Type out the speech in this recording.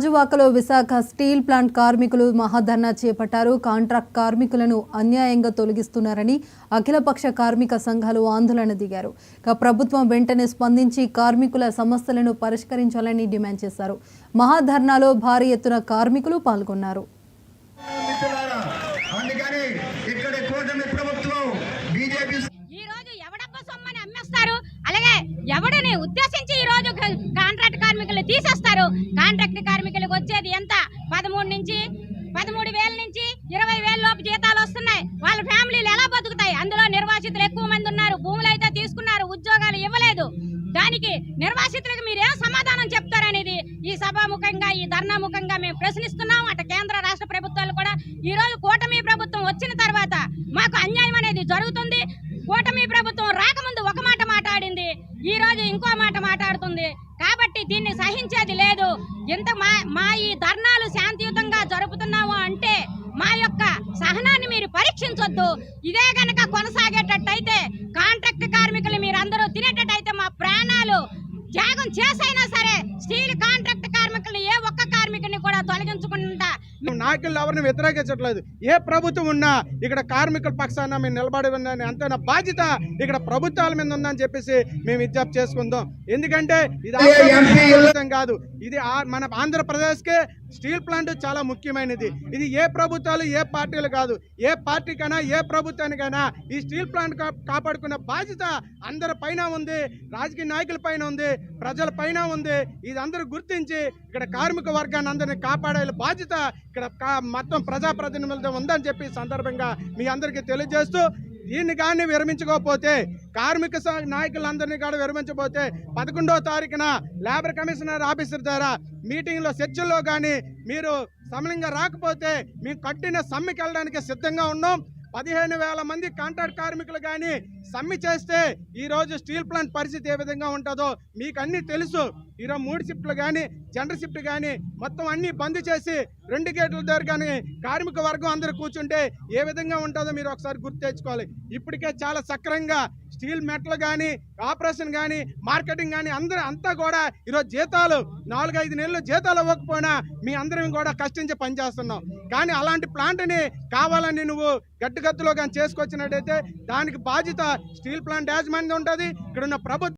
గాజువాకలో Visakha steel plant కార్మికులు మహాధర్నా చేపట్టారు. కాంట్రాక్ట్ కార్మికులను అన్యాయంగా తొలగిస్తున్నారని అఖిలపక్ష కార్మిక సంఘాలు ఆందోళన దిగారు. ప్రభుత్వం వెంటనే స్పందించి కార్మికుల సమస్యలను పరిష్కరించాలని డిమాండ్ చేశారు. మహాధర్నాలో భారీ ఎత్తున కార్మికులు పాల్గొన్నారు. అలాగే ఎవడని ఉద్దేశించి ఈ రోజు కాంట్రాక్ట్ కార్మికులు తీసేస్తారు. కాంట్రాక్ట్ కార్మికులకు వచ్చేది ఎంత? 13,000 నుంచి 20,000 లోపు జీతాలు వస్తున్నాయి. వాళ్ళ ఫ్యామిలీలు ఎలా బతుకుతాయి? అందులో నిర్వాసితులు ఎక్కువ మంది ఉన్నారు. భూములు అయితే తీసుకున్నారు, ఉద్యోగాలు ఇవ్వలేదు. దానికి నిర్వాసితులకు మీరు ఏం సమాధానం చెప్తారనేది ఈ సభాముఖంగా, ఈ ధర్నాముఖంగా మేము ప్రశ్నిస్తున్నాం. అటు కేంద్ర రాష్ట్ర ప్రభుత్వాలు కూడా ఈ రోజు కూటమి ప్రభుత్వం వచ్చిన తర్వాత మాకు అన్యాయం అనేది జరుగుతుంది. కూటమి ప్రభుత్వం రాకముందు ఒక మాట మాట్లాడింది, ఈ రోజు ఇంకో మాట మాట్లాడుతుంది. కాబట్టి దీన్ని సహించేది లేదు. ఇంత మా ఈ ధర్నాలు శాంతియుతంగా జరుపుతున్నాము అంటే మా యొక్క సహనాన్ని మీరు పరీక్షించొద్దు. ఇదే గనక కొనసాగేటట్టయితే, కాంట్రాక్ట్ కార్మికులు మీరందరూ తినేటట్టయితే మా ప్రాణాలు త్యాగం చేసైనా సరే స్టీల్ కాంట్రాక్ట్ కార్మికులు ఏ ఒక్క కార్మికుని కూడా తొలగించకుండా నాయకులు ఎవరిని వ్యతిరేకించట్లేదు. ఏ ప్రభుత్వం ఉన్నా ఇక్కడ కార్మికుల పక్షాన మేము నిలబడి ఉందని అంత బాధ్యత ఇక్కడ ప్రభుత్వాల మీద ఉందని చెప్పేసి మేము విజ్ఞప్తి చేసుకుందాం. ఎందుకంటే ఇది కాదు, ఇది మన ఆంధ్రప్రదేశ్కే స్టీల్ ప్లాంట్ చాలా ముఖ్యమైనది. ఇది ఏ ప్రభుత్వాలు ఏ పార్టీలు కాదు, ఏ పార్టీకైనా ఏ ప్రభుత్వానికైనా ఈ స్టీల్ ప్లాంట్ కాపాడుకునే బాధ్యత అందరి పైన ఉంది, రాజకీయ నాయకుల పైన ఉంది, ప్రజల పైన ఉంది. ఇది అందరూ గుర్తించి ఇక్కడ కార్మిక వర్గాన్ని అందరినీ కాపాడే బాధ్యత ఇక్కడ మొత్తం ప్రజాప్రతినిధులతో ఉందని చెప్పి సందర్భంగా మీ అందరికీ తెలియజేస్తూ, దీన్ని కానీ విరమించుకోకపోతే, కార్మిక నాయకులందరినీ కూడా విరమించకపోతే 11వ తారీఖున లేబర్ కమిషనర్ ఆఫీసర్ ద్వారా మీటింగ్లో చర్చల్లో కానీ మీరు సమయంగా రాకపోతే మేము కట్టిన సమ్మెకి వెళ్ళడానికి సిద్ధంగా ఉన్నాం. 15,000 మంది కాంట్రాక్ట్ కార్మికులు కానీ సమ్మె చేస్తే ఈరోజు స్టీల్ ప్లాంట్ పరిస్థితి ఏ విధంగా ఉంటుందో మీకు అన్నీ తెలుసు. ఈరోజు 3 షిఫ్ట్లు కానీ జనరల్ షిఫ్ట్ కానీ మొత్తం అన్నీ బంద్ చేసి 2 గేట్ల దగ్గర కానీ కార్మిక వర్గం అందరూ కూర్చుంటే ఏ విధంగా ఉంటుందో మీరు ఒకసారి గుర్తు తెచ్చుకోవాలి. ఇప్పటికే చాలా సక్రమంగా స్టీల్ మెటల్ కానీ, ఆపరేషన్ కానీ, మార్కెటింగ్ కానీ అంతా కూడా ఈరోజు జీతాలు 4-5 నెలలు జీతాలు ఇవ్వకపోయినా మీ అందరం కూడా కష్టించి పనిచేస్తున్నాం. కానీ అలాంటి ప్లాంట్ని కావాలని నువ్వు గట్టుగత్తులో కానీ చేసుకొచ్చినట్టయితే దానికి బాధ్యత స్టీల్ ప్లాంట్ యాజమాన్యం ఉంటుంది. ఇక్కడ ఉన్న ప్రభుత్వం